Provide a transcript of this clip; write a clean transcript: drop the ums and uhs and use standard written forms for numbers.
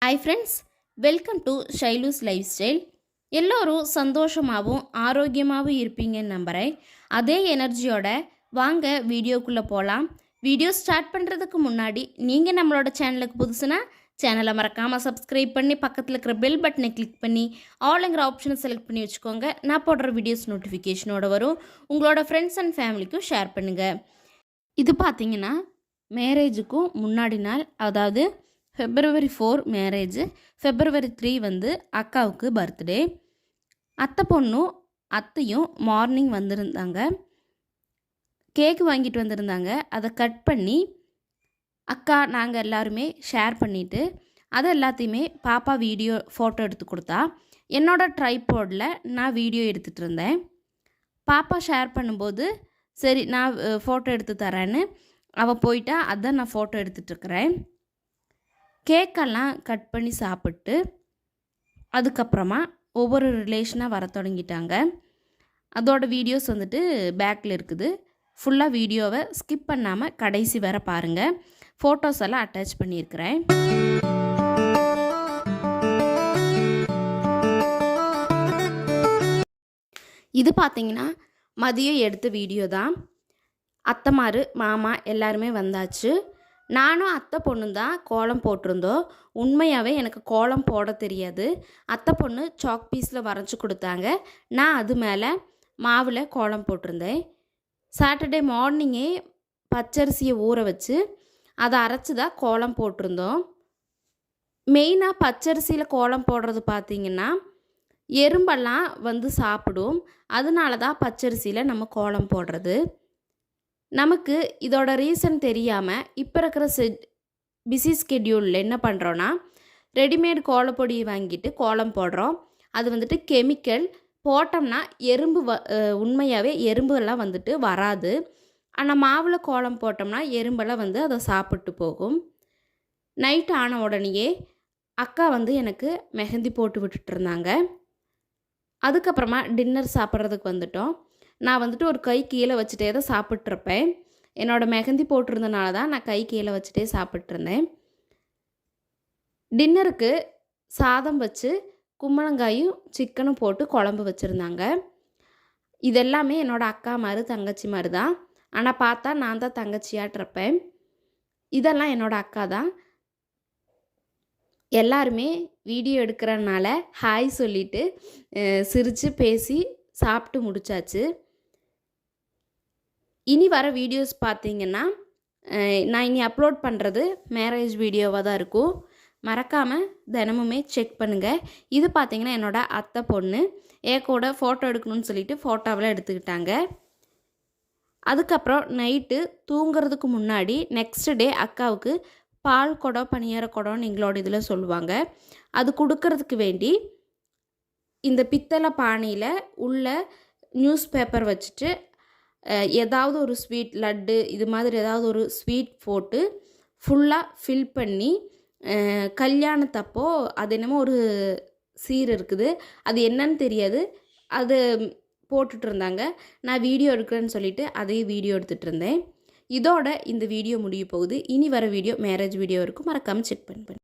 Hi friends, welcome to Shailu's lifestyle. எல்லோரும் சந்தோஷமாகவும் ஆரோக்கியமாகவும் இருப்பீங்கன்னு நம்புகிறேன். அதே எனர்ஜியோட வாங்க வீடியோக்குள்ளே போகலாம். வீடியோ ஸ்டார்ட் பண்ணுறதுக்கு முன்னாடி நீங்கள் நம்மளோட சேனலுக்கு புதுசுனா சேனலை மறக்காமல் சப்ஸ்கிரைப் பண்ணி பக்கத்தில் இருக்கிற பெல் பட்டனை கிளிக் பண்ணி ஆளுங்கிற ஆப்ஷனை செலக்ட் பண்ணி வச்சுக்கோங்க. நான் போடுற வீடியோஸ் நோட்டிஃபிகேஷனோட வரும். உங்களோட ஃப்ரெண்ட்ஸ் அண்ட் ஃபேமிலிக்கும் ஷேர் பண்ணுங்கள். இது பார்த்தீங்கன்னா மேரேஜுக்கும் முன்னாடி நாள், அதாவது February 4 மேரேஜு, February 3 வந்து அக்காவுக்கு பர்த்டே. அத்தை பொண்ணும் அத்தையும் மார்னிங் வந்திருந்தாங்க. கேக்கு வாங்கிட்டு வந்திருந்தாங்க. அதை கட் பண்ணி அக்கா நாங்கள் எல்லாருமே ஷேர் பண்ணிவிட்டு அதை எல்லாத்தையுமே பாப்பா ஃபோட்டோ எடுத்து கொடுத்தா. என்னோடய ட்ரைபாடில் நான் வீடியோ எடுத்துகிட்டு இருந்தேன். பாப்பா ஷேர் பண்ணும்போது சரி நான் ஃபோட்டோ எடுத்து தரேன்னு அவள் போயிட்டா. அதான் நான் ஃபோட்டோ எடுத்துகிட்ருக்கிறேன். கேக்கெல்லாம் கட் பண்ணி சாப்பிட்டு அதுக்கப்புறமா ஒவ்வொரு ரிலேஷனாக வர தொடங்கிட்டாங்க. அதோட வீடியோஸ் வந்துட்டு பேக்கில் இருக்குது. ஃபுல்லாக வீடியோவை ஸ்கிப் பண்ணாமல் கடைசி வர பாருங்கள். ஃபோட்டோஸ் எல்லாம் அட்டாச் பண்ணியிருக்கிறேன். இது பார்த்திங்கன்னா மதியம் எடுத்த வீடியோ தான். அத்தைமாரு மாமா எல்லாருமே வந்தாச்சு. நானும் அத்தை பொண்ணு தான் கோலம் போட்டிருந்தோம். உண்மையாகவே எனக்கு கோலம் போட தெரியாது. அத்தை பொண்ணு சாக் பீஸில் வரைஞ்சி கொடுத்தாங்க. நான் அது மேலே மாவில் கோலம் போட்டிருந்தேன். சாட்டர்டே மார்னிங்கே பச்சரிசியை ஊற வச்சு அதை அரைச்சி தான் கோலம் போட்டிருந்தோம். மெயினாக பச்சரிசியில் கோலம் போடுறது பார்த்திங்கன்னா எறும்பெல்லாம் வந்து சாப்பிடும். அதனால தான் பச்சரிசியில் நம்ம கோலம் போடுறது. நமக்கு இதோட ரீசன் தெரியாமல் இப்போ இருக்கிற பிஸி ஸ்கெட்யூலில் என்ன பண்ணுறோன்னா, ரெடிமேட் கோலப்பொடியை வாங்கிட்டு கோலம் போடுறோம். அது வந்துட்டு கெமிக்கல் போட்டோம்னா எறும்பு உண்மையாகவே எறும்புலாம் வந்துட்டு வராது. ஆனால் மாவில் கோலம் போட்டோம்னா எறும்பெல்லாம் வந்து அதை சாப்பிட்டு போகும். நைட் ஆன உடனேயே அக்கா வந்து எனக்கு மெஹந்தி போட்டு விட்டுட்டு இருந்தாங்க. அதுக்கப்புறமா டின்னர் சாப்பிட்றதுக்கு வந்துட்டோம். நான் வந்துட்டு ஒரு கை கீழே வச்சுட்டே தான் சாப்பிட்ருப்பேன். என்னோடய மெஹந்தி போட்டிருந்தனால தான் நான் கை கீழே வச்சுட்டே சாப்பிட்ருந்தேன். டின்னருக்கு சாதம் வச்சு கும்பளங்காயும் சிக்கனும் போட்டு குழம்பு வச்சுருந்தாங்க. இதெல்லாமே என்னோடய அக்கா மாதிரி தங்கச்சி மாதிரி தான். ஆனால் பார்த்தா நான் தான் தங்கச்சியாட்டிருப்பேன். இதெல்லாம் என்னோடய அக்கா தான். எல்லாருமே வீடியோ எடுக்கிறனால ஹாய் சொல்லிவிட்டு சிரித்து பேசி சாப்பிட்டு முடித்தாச்சு. இனி வர வீடியோஸ் பார்த்திங்கன்னா நான் இனி அப்லோட் பண்ணுறது மேரேஜ் வீடியோவாக தான் இருக்கும். மறக்காமல் தினமுமே செக் பண்ணுங்கள். இது பார்த்திங்கன்னா என்னோடய அத்தை பொண்ணு கூட ஃபோட்டோ எடுக்கணும்னு சொல்லிட்டு ஃபோட்டோவெல்லாம் எடுத்துக்கிட்டாங்க. அதுக்கப்புறம் நைட்டு தூங்குறதுக்கு முன்னாடி நெக்ஸ்ட் டே அக்காவுக்கு பால் குடம் பனியார குடம்னு எங்களோட இதில் சொல்லுவாங்க. அது கொடுக்கறதுக்கு வேண்டி இந்த பித்தளை பானையில் உள்ள நியூஸ் பேப்பர் வச்சுட்டு ஏதாவது ஒரு ஸ்வீட் லட்டு இது மாதிரி ஏதாவது ஒரு ஸ்வீட் போட்டு ஃபுல்லாக ஃபில் பண்ணி கல்யாணத்தப்போ அது என்னமோ ஒரு சீர் இருக்குது, அது என்னன்னு தெரியாது, அது போட்டுட்டு இருந்தாங்க. நான் வீடியோ எடுக்கிறேன்னு சொல்லிவிட்டு அதையும் வீடியோ எடுத்துகிட்டு இருந்தேன். இதோட இந்த வீடியோ முடிய போகுது. இனி வர வீடியோ மேரேஜ் வீடியோ இருக்கும். மறக்காமல் செக் பண்ணி